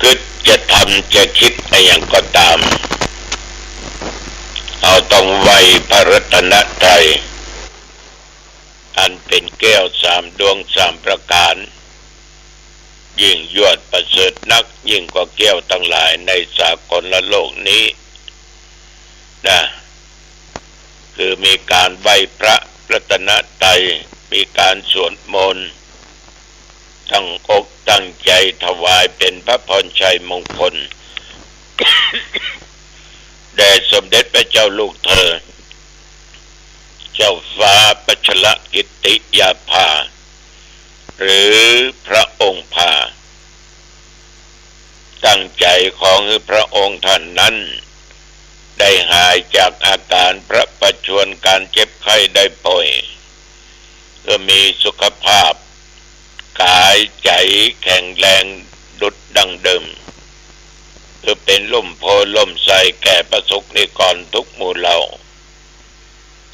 คิดจะทำจะคิดอะไรอย่างก็ตามเราต้องไหว้พระรัตนตรัยอันเป็นแก้วสามดวงสามประการยิ่งยวดประเสริฐนักยิ่งกว่าแก้วทั้งหลายในสากลโลกนี้นะคือมีการไหว้พระรัตนตรัยมีการสวดมนต์ตั้งอกตั้งใจถวายเป็นพระพรชัยมงคล แด่สมเด็จพระเจ้าลูกเธอเจ้าฟ้าปัชรกิติยาภาหรือพระองค์ภาตั้งใจของพระองค์ท่านนั้นได้หายจากอาการพระประชวรการเจ็บไข้ได้ป่วยก็มีสุขภาพกายใจแข็งแรงดุจดังเดิมคือเป็นล่มโพล่มใสแก่ประสบนิกรทุกหมู่เหล่า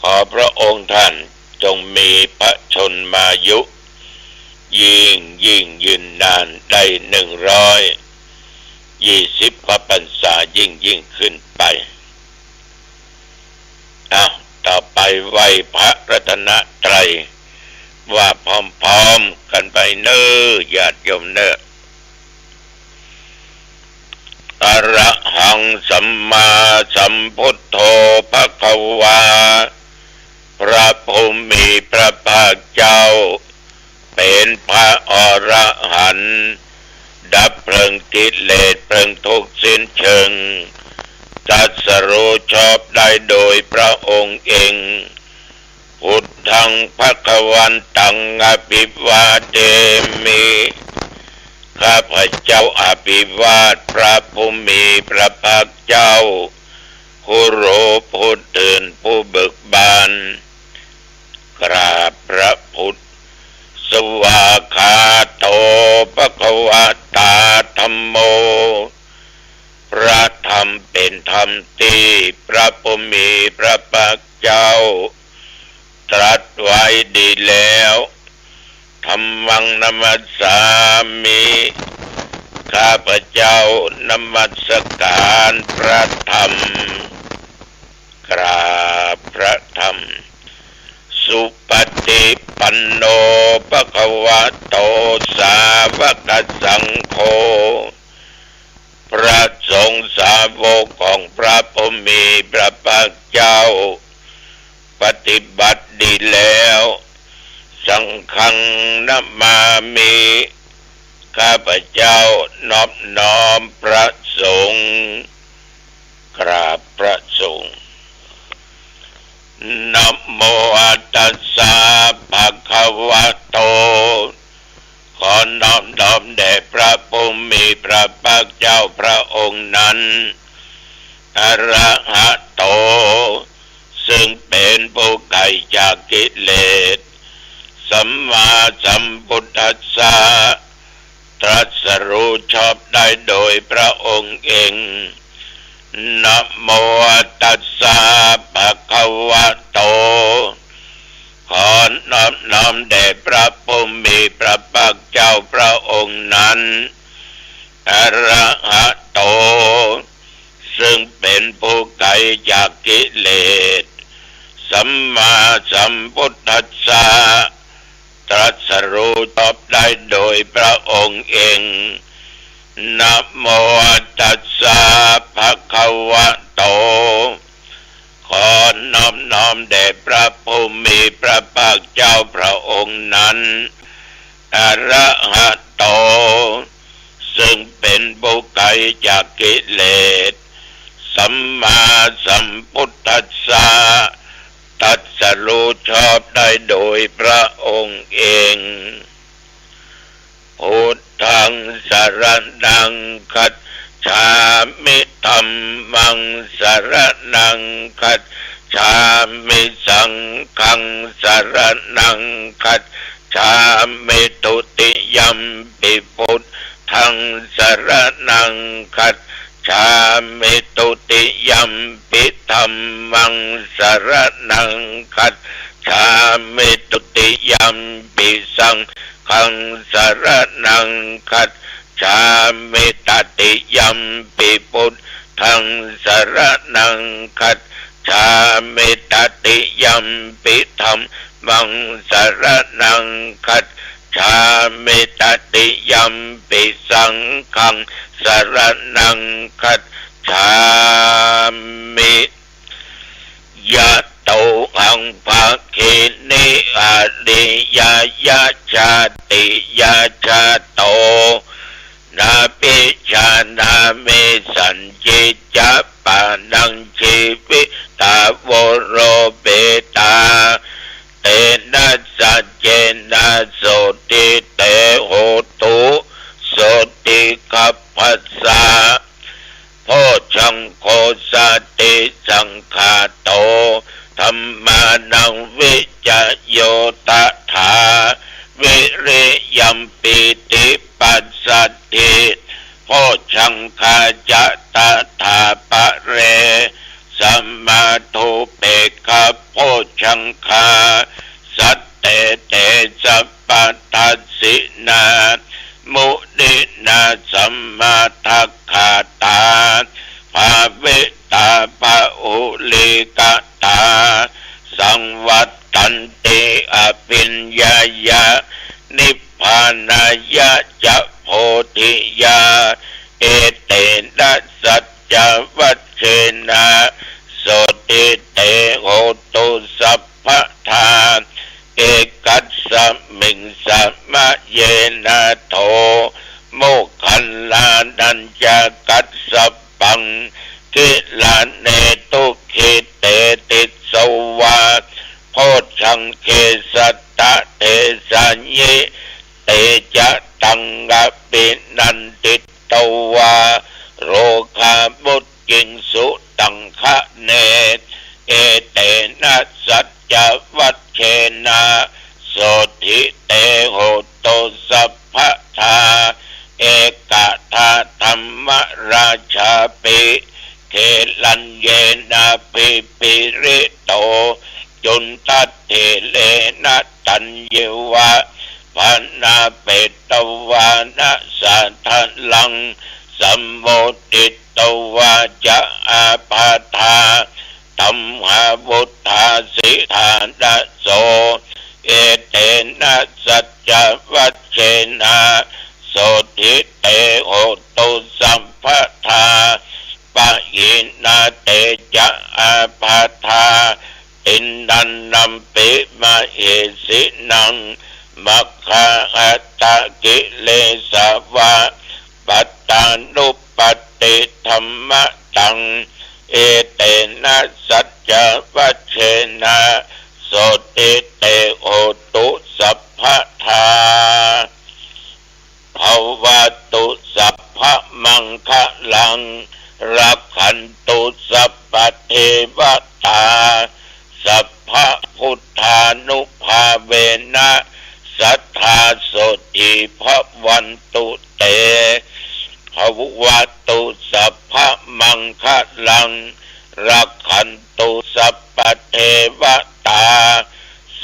ขอพระองค์ท่านจงมีพระชนมายุยิ่งยืนนานได้120 พระพรรษายิ่งขึ้นไปต่อไปไหว้พระรัตนตรัยว่าพร้อมๆกันไปเน้อญาติโยมเน้ออะระหังสัมมาสัมพุทโธภควาพระผู้มีพระภาคเจ้าเป็นพระอรหันต์ดับเพลิงกิเลสเพลิงทุกข์สิ้นเชิงตรัสรู้ชอบได้โดยพระองค์เองพุทธังภควันตังอภิวาเทมิข้าพเจ้าอภิวาทพระผู้มีพระภาคเจ้าผู้รู้ผู้ตื่นผู้เบิกบานกราบพระพุทธสวากขาโตภควตาธัมโมพระธรรมเป็นธรรมที่พระผู้มีพระภาคเจ้าตรัสไว้ดีแล้วธัมมังนัมมัสสามิข้าพเจ้านมัสการพระธรรมกราบพระธรรมสุปฏิปันโนภควโตสาวกสังโฆพระสงฆ์สาวกของพระผู้มีพระภาคเจ้าปฏิบัติดีแล้วสังฆังนัมมามิข้าพเจ้านอบน้อมพระสงฆ์กราบพระสงฆ์นะโมตัสสะภะคะวะโตขอน้อมแด่พระผู้มีพระภาคเจ้าพระองค์นั้นอะระหะโตซึ่งเป็นผู้ไกลจากกิเลสสัมมาสัมพุทธัสสะตรัสรู้ชอบได้โดยพระองค์เองนะโมตัสสะภะคะวะโตขอน้อมแด่พระผู้มีพระภาคเจ้าพระองค์นั้นอะระหะโตซึ่งเป็นผู้ไกลจากกิเลสสัมมาสัมพุทธัสสะตรัสรู้ชอบได้โดยพระองค์เองนะโมตัสสะภะคะวะโตขอน้อมแด่พระผู้มีพระภาคเจ้าพระองค์นั้นอะระหะโตซึ่งเป็นผู้ไกลจากกิเลสสัมมาสัมพุทธัสสะตรัสรู้ชอบได้โดยพระองค์เองพุทธังสรณังคัจฉามิธัมมังสรณังคัจฉามิสังฆังสรณังคัจฉามิทุติยัมปิพุทธังสรณังคัจฉามิทุติยัมปิธัมมังสรณังคัจฉามิทุติยัมปิสังฆังสรณังคัจฉ ชามิตติยัมปิพุทธังสรณังคัจฉามิตติยัมปิธัมมังสรณังคัจฉามิตติยัมปิสังฆังสรณังคัจฉามิยะโตหังภะเคเนอะริยยะชาติยะชาโตนาปิชานาเมสัญจิจะปานังชีวิตาวโรเบตาเตนะสัจเจนะโสติเตโหตุโสติคัพพสาโพชังโคสติสังฆาโตธัมมานังวิจโยตถาวิริยัมปิติปัสสัตถิโพชังคาจะตถาปะเรสัมมาทุเปกขโพชังคาสัตเตเตสัพพทัสสินามุนินาสัมมาทัคขาตาภาเวตาภาอุลิกตาสังวัตตันติอภิญญายะนิพพานายะจะโพธิยาเอเตนะสัจจวัชเชนะโสติเตโหตุสัพพทาเอกัสสมิงสัมมะเยนะโทโมคคัลลานัญจกัสสปังกิลาเนตุขิเตติสวาโพชังเคสัตตะเตสัญเยเตจะตังกปินันติตวาโรคาบุตกิงสุตังคะเนเอเตนะสัจจวัชเชนะโสทิเตโหตุสัพพทาเอกทาธรรมราชาปิเขลัญเยนะปิปิริโตจุนตัตเถเลนะตัญเยวะพานาเปตวานะสัทธลังสัมโมติตวาจะอาปาทาตัมหาบุตธาสิทานะโสเอเตนะสัจจวัชเชนะโสทิเตโหตุสัมภทาปะยินาเตจะอาปาทาอินนันนัมปิมาเอสินังมัคคะอัตตะกิเลสวะปัตตานุปติธรรมตังเอเตนะสัจจวัชเชนะโสติเตโหตุสัพพทาภวตุสัพพมังคะลังรักขันตุสัพพเทวตาสัพพพุทธานุภาเวนะสัทธาโสติภวันตุเตภวตุสัพพมังคะลังรักขันตุสัพพเทวตา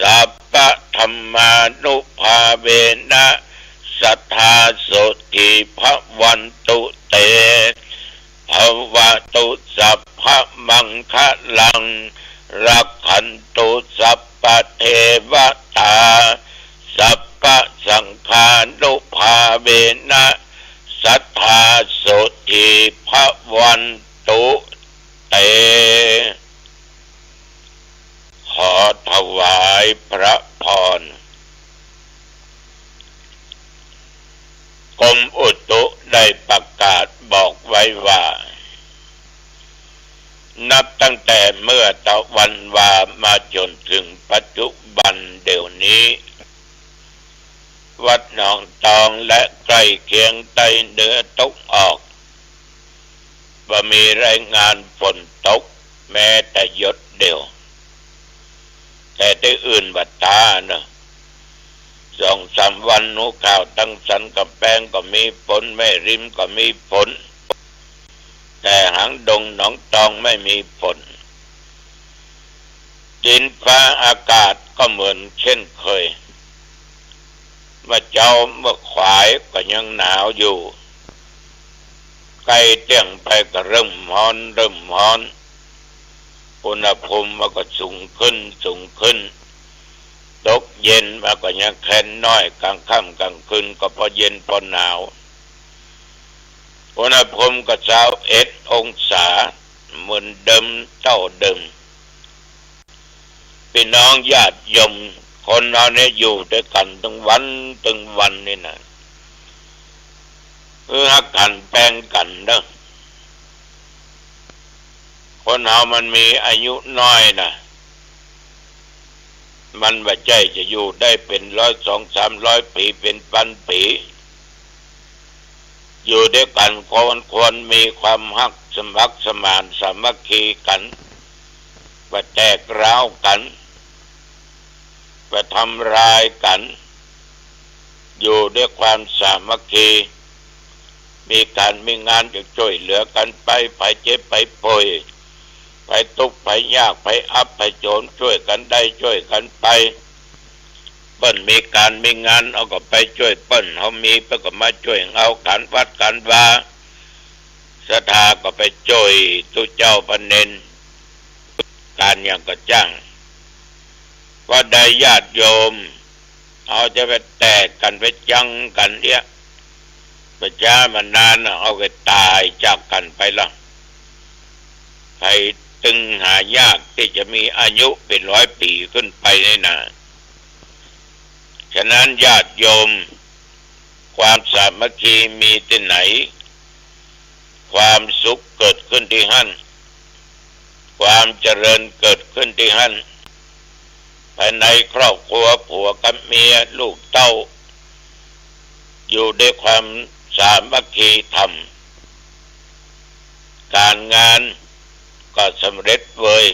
สัพพธรรมานุภาเวนะสัทธาโสติภวันตุเตภวตุสัพพมังคะลังรักขันตุสัพพเทวตาสัพพสังฆานุภาเวนะสัทธาโสติภวันตุเตขอถวายพระพรกรมอุตุได้ประกาศบอกไว้ว่านับตั้งแต่เมื่อตะวันวามาจนถึงปัจจุบันเดี๋ยวนี้วัดหนองตองและใกล้เคียงใต้เหนือตกออกว่ามีรายงานฝนตกแม้แต่หยดเดียวแต่ที่อื่นบัดตาเนาะ2-3 วันนูข่าวตั้งสันกับแป้งก็มีฝนแม่ริมก็มีฝนแต่หางดงหนองตองไม่มีฝนดินฟ้าอากาศก็เหมือนเช่นเคยเมื่อเจ้าเมื่อขวายก็ยังหนาวอยู่ ไก่เตี้ยงไปก็เริ่มฮ้อนอุณหภูมิมันก็สูงขึ้นตกเย็นมันก็ยังแค่นน้อยกลางค่ำกลางคืนก็พอเย็นพอหนาวอุณหภูมิก็21 องศาเหมือนเดิมเท่าเดิมพี่น้องญาติโยมคนเราเนี่ยอยู่ด้วยกันทั้งวันนี่นะฮักกันแป้งกันเด้อคนเรามันมีอายุน้อยนะมันว่าใจจะอยู่ได้เป็น100 200 300 ปีเป็นพันปีอยู่ด้วยกันควรมีความฮักสมัครสมานสามัคคีกันว่าแตกร้าวกันว่าทำร้ายกันอยู่ด้วยความสามัคคีมีการมีงานจะช่วยเหลือกันไปเจ็บไปป่วยไปทุกข์ไปยากไปอับไปโจรช่วยกันได้ช่วยกันไปเปิ้นมีการมีงานเอาก็ไปช่วยเปิ้นเฮามีเปิ้นก็มาช่วยเอาการวัดการวาศรัทธาก็ไปช่วยตุเจ้าพระเนนการอย่างก็จ้างว่าได้ญาติโยมเอาจะไปแตกกันไปจังกันเนี่ยประชามานานเอาไปตายจากกันไปละใครตึงหายากที่จะมีอายุเป็น100 ปีขึ้นไปได้นะฉะนั้นญาติโยมความสามัคคีมีที่ไหนความสุขเกิดขึ้นที่หั่นความเจริญเกิดขึ้นที่หั่นภายในครอบครัวผัวกับเมียลูกเต้าอยู่ด้วยความสามัคคีธรรมการงานก็สำเร็จเว้ย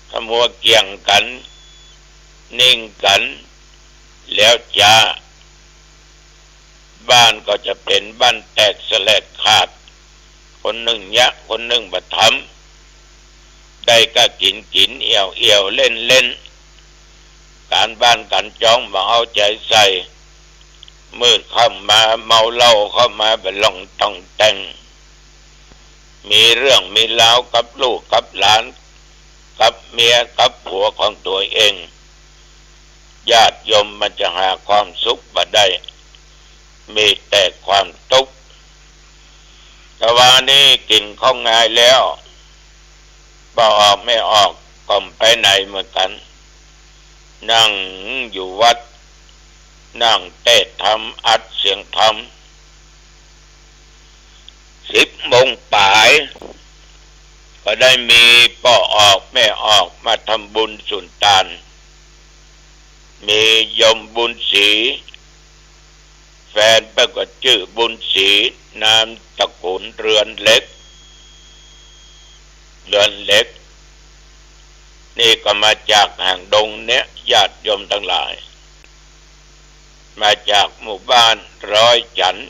ขมัวเกี่ยงกันนิ่งกันแล้วจ้าบ้านก็จะเป็นบ้านแตกสลายขาดคนหนึ่งยะคนหนึ่งบัดทำได้ก็กินเอี่ยวเล่นการบ้านกันจ้องมาเอาใจใส่มืดเข้ามาเมาเหล้าเข้ามาไปลองต้องแต่งมีเรื่องมีราวกับลูกกับหลานกับเมียกับผัวของตัวเองญาติโยมมันจะหาความสุขมาได้มีแต่ความทุกข์แต่ว่านี้กินข้าวง่ายแล้วบ่ออกไม่ออกก็ไปไหนเหมือนกันนั่งอยู่วัดนั่งเทศธรรมอัดเสียงธรรม10 โมงป่ายก็ได้มีป่อออกแม่ออกมาทำบุญสุนทานมียมบุญศรีแฟนเปิ้นก็ชื่อบุญศรีนามตระกูลเรือนเล็กนี่ก็มาจากห่างดงเนี้ยญาติโยมทั้งหลายมาจากหมู่บ้านร้อยจันทร์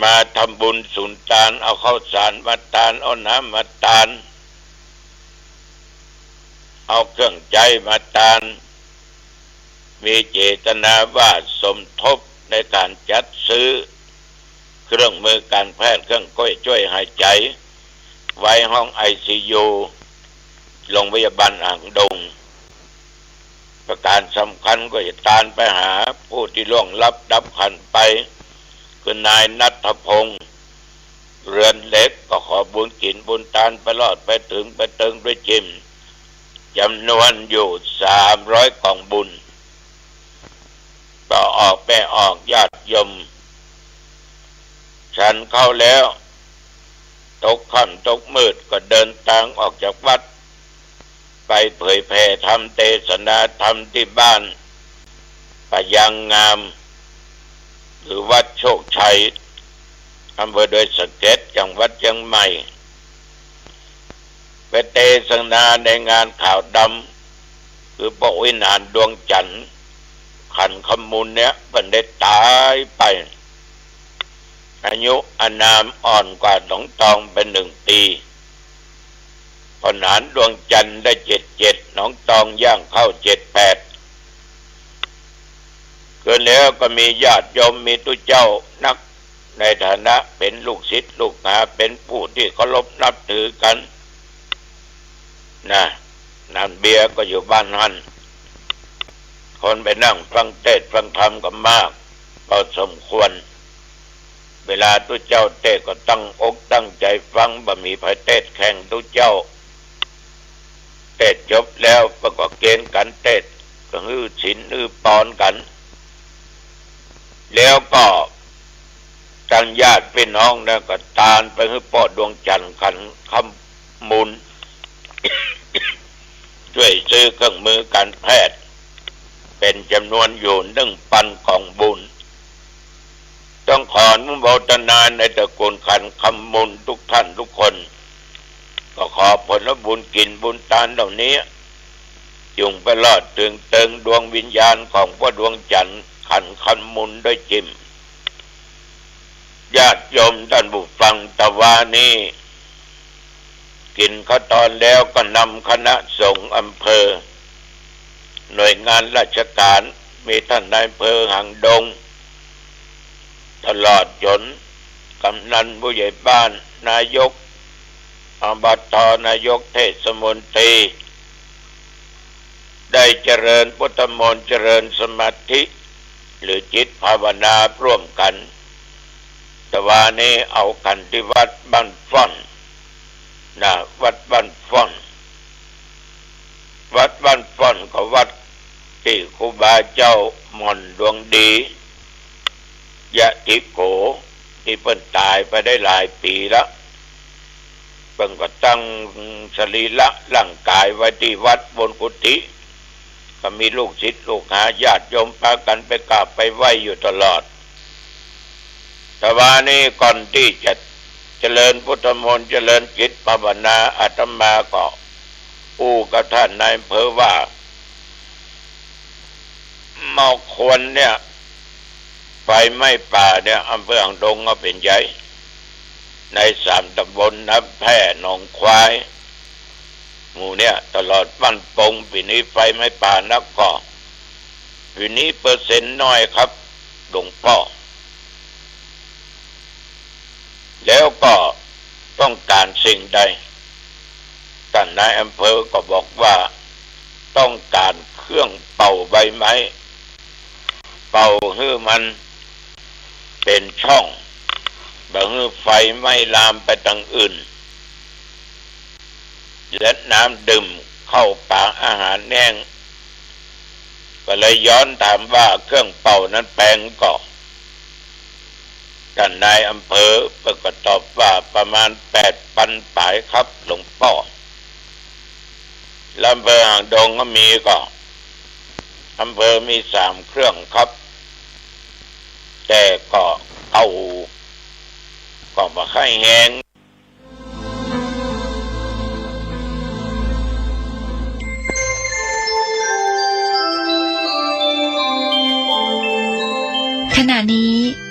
มาทำบุญสุนทานเอาข้าวสารมาทานเอาน้ำมาทานเอาเครื่องใจมาทานมีเจตนาว่าสมทบในการจัดซื้อเครื่องมือการแพทย์เครื่องช่วยหายใจไว้ห้อง ICU โรงพยาบาลอ่างดงประการสำคัญก็จะตานไปหาผู้ที่ล่วงลับดับขันไปคือนายณัฐพงษ์เรือนเล็กก็ขอบุญกินบุญทานไปรอดไปถึงไปเติงด้วยจิมจำนวนอยู่300 กล่องบุญก็ออกไปออกญาติโยมฉันเข้าแล้วตกค่ำตกมืดก็เดินทางออกจากวัดไปเผยแผ่ธรรมเทศนาธรรมที่บ้านปะยังงามหรือวัดโชคชัยอำเภอดอยสะเก็ดจังหวัดเชียงใหม่ไปเทศนาในงานข่าวดำคือพระวิหารดวงจันทร์ขันขมูลเนี่ยมันได้ตายไปอายุอานามอ่อนกว่าหลวงตองเป็น1 ปีพระหารดวงจันทร์ได้77น้องตองย่างเข้า78เกินแล้วก็มีญาติโยมมีตุเจ้านัก ในฐานะเป็นลูกศิษย์ลูกหาเป็นผู้ที่เคารพนับถือกันนะนั่นเบียร์ก็อยู่บ้านนั่นคนไปนั่งฟังเทศน์ฟังธรรมกันมากก็สมควรเวลาทุกเจ้าเทศน์ก็ตั้งอกตั้งใจฟังบ่มีไผเทศน์แข่งทุกเจ้าเทศน์จบแล้วก็เกณฑ์กันเทศน์ก็ฮือศีลฮือปอนกันแล้วก็ตั้งญาติพี่น้องนะก็ตานไปฮือปอดดวงจันทร์ขันคำมูล ช่วยซื้อเครื่องมือการแพทย์เป็นจำนวนอยู่1,000 กล่องบุญต้องขออนุโมทนาในตระกูลขันคำมูลทุกท่านทุกคนก็ขอผลบุญกินบุญทานเหล่านี้จุงไปลอดถึงเติงดวงวิญญาณของพระดวงจันทร์ขันคำมูลด้วยจิมญาติโยมท่านผู้ฟังตะวานี้กินข้าวตอนแล้วก็นำคณะสงฆ์อำเภอหน่วยงานราชการมีท่านนายอำเภอหางดงตลอดจนกำนันผู้ใหญ่บ้านนายกอบต.นายกเทศมนตรีได้เจริญพุทธมนต์เจริญสมาธิหรือจิตภาวนาร่วมกันแต่ว่านี้เอากันที่วัดบ้านฟ่อนนะวัดบ้านฟ่อนวัดบ้านฟ่อนก็วัดที่ครูบาเจ้าหม่อนดวงดียะติโกที่เพิ่นตายไปได้หลายปีแล้วเพิ่นก็ตั้งสรีระร่างกายไว้ที่วัดบนกุฏิก็มีลูกศิษย์ลูกหาญาติโยมพากันไปกราบไปไหว้อยู่ตลอดแต่ว่านี้ก่อนที่จะเจริญพุทธมนต์เจริญจิตภาวนาอาตมาก็อู้กับท่านนายอำเภอว่าหมอกควรเนี่ยไฟไหม้ป่าเนี่ยอำเภอหางดงก็เป็นใหญ่ใน3 ตำบลน้ำแพร่หนองควายหมู่เนี่ยตลอดบ้านปงปีนี้ไฟไหม้ป่านักก็ปีนี้เปอร์เซ็นต์น้อยครับหลวงพ่อแล้วก็ต้องการสิ่งใดท่านนายอำเภอก็บอกว่าต้องการเครื่องเป่าใบไม้เป่าให้มันเป็นช่องบ่ให้ไฟไหม้ลามไปทางอื่นและน้ำดื่มเข้าปากอาหารแห้งก็เลยย้อนถามว่าเครื่องเป่านั้นแปลงก็ท่านนายอำเภอก็ตอบว่าประมาณ8,000 ปายครับหลวงพ่ออำเภอหางดงก็มีก็อำเภอมี3 เครื่องครับแต่ก็เอาก็มาให้แห้งขณะนี้